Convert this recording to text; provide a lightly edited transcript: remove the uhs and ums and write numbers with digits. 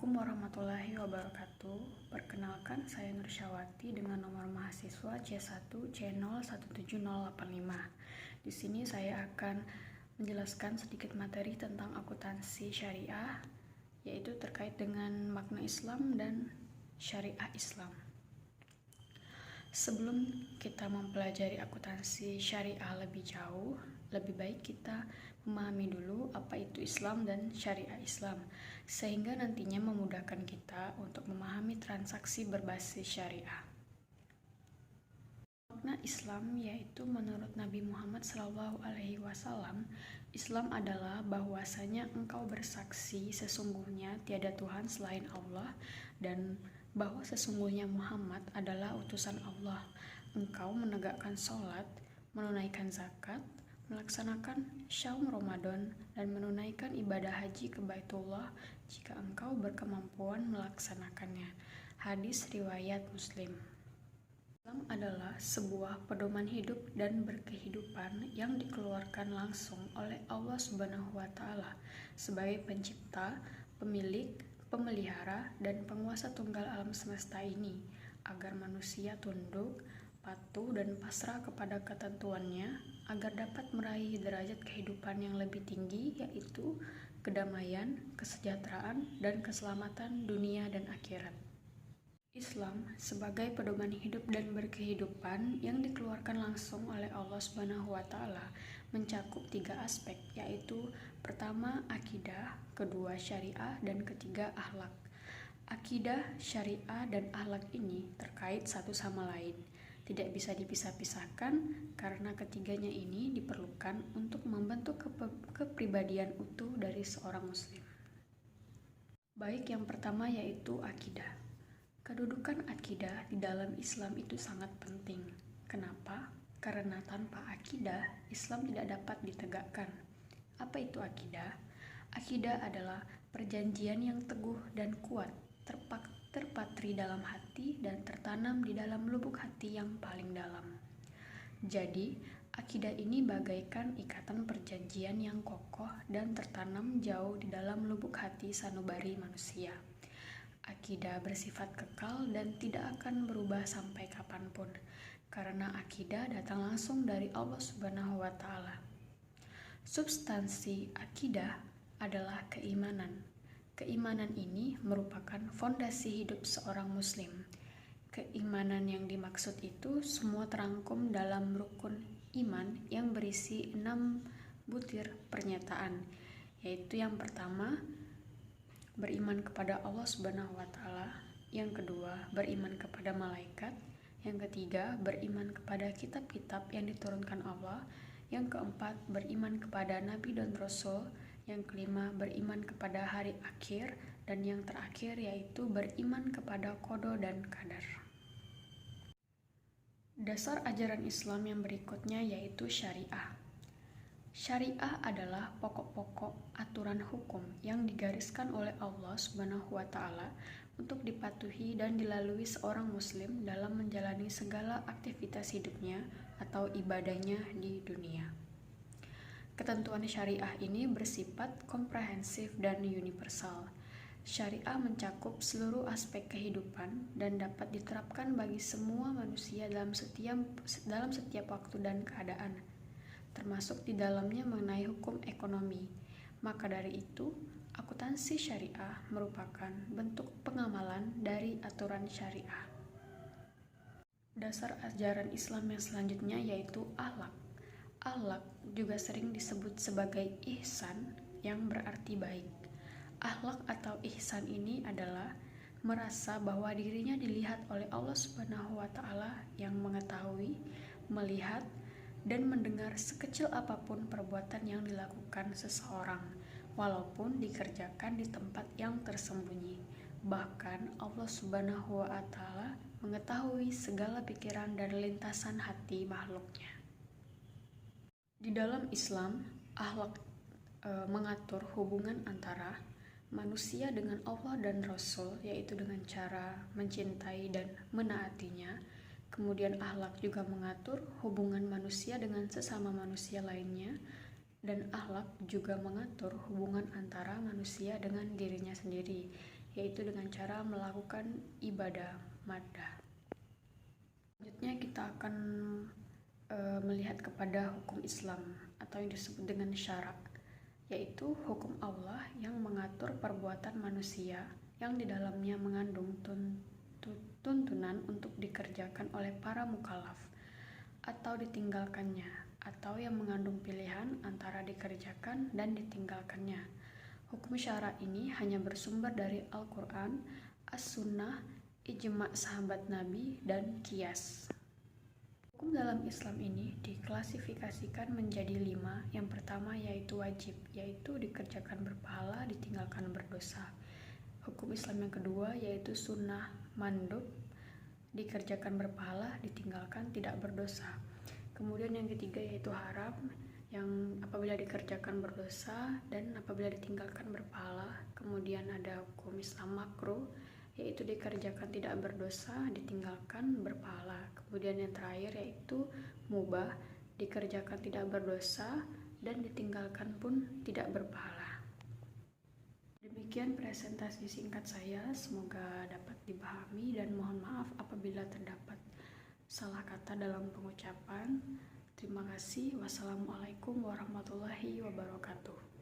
Assalamualaikum warahmatullahi wabarakatuh. Perkenalkan, saya Nursyawati dengan nomor mahasiswa C1 C017085. Di sini saya akan menjelaskan sedikit materi tentang akuntansi syariah, yaitu terkait dengan makna Islam dan syariah Islam. Sebelum kita mempelajari akuntansi syariah lebih jauh, lebih baik kita memahami dulu apa itu Islam dan syariah Islam, sehingga nantinya memudahkan kita untuk memahami transaksi berbasis syariah. Makna Islam yaitu menurut Nabi Muhammad SAW, Islam adalah bahwasanya engkau bersaksi sesungguhnya tiada Tuhan selain Allah dan bahwa sesungguhnya Muhammad adalah utusan Allah. Engkau menegakkan sholat, menunaikan zakat, melaksanakan syaum Ramadan, dan menunaikan ibadah haji ke Baitullah jika engkau berkemampuan melaksanakannya. Hadis riwayat Muslim. Islam adalah sebuah pedoman hidup dan berkehidupan yang dikeluarkan langsung oleh Allah Subhanahu wa Ta'ala sebagai pencipta, pemilik, pemelihara, dan penguasa tunggal alam semesta ini, agar manusia tunduk, patuh, dan pasrah kepada ketentuannya, agar dapat meraih derajat kehidupan yang lebih tinggi, yaitu kedamaian, kesejahteraan, dan keselamatan dunia dan akhirat. Islam sebagai pedoman hidup dan berkehidupan yang dikeluarkan langsung oleh Allah Subhanahu wa Ta'ala mencakup 3 aspek, yaitu pertama akidah, kedua syariah, dan ketiga akhlak. Akidah, syariah, dan akhlak ini terkait satu sama lain, tidak bisa dipisah-pisahkan karena ketiganya ini diperlukan untuk membentuk kepribadian utuh dari seorang muslim. Baik, yang pertama yaitu akidah. Kedudukan akidah di dalam Islam itu sangat penting. Kenapa? Karena tanpa akidah, Islam tidak dapat ditegakkan. Apa itu akidah? Akidah adalah perjanjian yang teguh dan kuat, terpatri dalam hati dan tertanam di dalam lubuk hati yang paling dalam. Jadi, akidah ini bagaikan ikatan perjanjian yang kokoh dan tertanam jauh di dalam lubuk hati sanubari manusia. Akidah bersifat kekal dan tidak akan berubah sampai kapanpun, karena akidah datang langsung dari Allah Subhanahu wa Ta'ala. Substansi akidah adalah keimanan. Keimanan ini merupakan fondasi hidup seorang muslim. Keimanan yang dimaksud itu semua terangkum dalam rukun iman yang berisi 6 butir pernyataan, yaitu yang pertama, beriman kepada Allah Subhanahu wa Ta'ala, yang kedua, beriman kepada malaikat, yang ketiga, beriman kepada kitab-kitab yang diturunkan Allah, yang keempat, beriman kepada nabi dan rasul, yang kelima, beriman kepada hari akhir, dan yang terakhir yaitu beriman kepada qada dan qadar. Dasar ajaran Islam yang berikutnya yaitu syariah. Syariah adalah pokok-pokok aturan hukum yang digariskan oleh Allah Subhanahu wa Ta'ala untuk dipatuhi dan dilalui seorang muslim dalam menjalani segala aktivitas hidupnya atau ibadahnya di dunia. Ketentuan syariah ini bersifat komprehensif dan universal. Syariah mencakup seluruh aspek kehidupan dan dapat diterapkan bagi semua manusia dalam setiap waktu dan keadaan, termasuk di dalamnya mengenai hukum ekonomi. Maka dari itu, akuntansi syariah merupakan bentuk pengamalan dari aturan syariah. Dasar ajaran Islam yang selanjutnya yaitu akhlak. Akhlak juga sering disebut sebagai ihsan, yang berarti baik. Akhlak atau ihsan ini adalah merasa bahwa dirinya dilihat oleh Allah Subhanahu wa Ta'ala yang mengetahui, melihat, dan mendengar sekecil apapun perbuatan yang dilakukan seseorang, walaupun dikerjakan di tempat yang tersembunyi. Bahkan Allah Subhanahu wa Ta'ala mengetahui segala pikiran dan lintasan hati makhluknya. Di dalam Islam, akhlak mengatur hubungan antara manusia dengan Allah dan Rasul, yaitu dengan cara mencintai dan menaatinya. Kemudian akhlak juga mengatur hubungan manusia dengan sesama manusia lainnya, dan akhlak juga mengatur hubungan antara manusia dengan dirinya sendiri, yaitu dengan cara melakukan ibadah maddah. Selanjutnya kita akan melihat kepada hukum Islam atau yang disebut dengan syara, yaitu hukum Allah yang mengatur perbuatan manusia yang di dalamnya mengandung tuntunan untuk dikerjakan oleh para mukallaf atau ditinggalkannya, atau yang mengandung pilihan antara dikerjakan dan ditinggalkannya. Hukum syara ini hanya bersumber dari Al-Quran, As-Sunnah, ijma' sahabat Nabi, dan qiyas. Hukum dalam Islam ini diklasifikasikan menjadi 5. Yang pertama yaitu wajib, yaitu dikerjakan berpahala, ditinggalkan berdosa. Hukum Islam yang kedua yaitu sunnah, mandub, dikerjakan berpahala, ditinggalkan tidak berdosa. Kemudian yang ketiga yaitu haram, yang apabila dikerjakan berdosa dan apabila ditinggalkan berpahala. Kemudian ada hukum Islam makruh, yaitu dikerjakan tidak berdosa, ditinggalkan berpahala. Kemudian yang terakhir yaitu mubah, dikerjakan tidak berdosa dan ditinggalkan pun tidak berpahala. Demikian presentasi singkat saya, semoga dapat dipahami dan mohon maaf apabila terdapat salah kata dalam pengucapan. Terima kasih. Wassalamualaikum warahmatullahi wabarakatuh.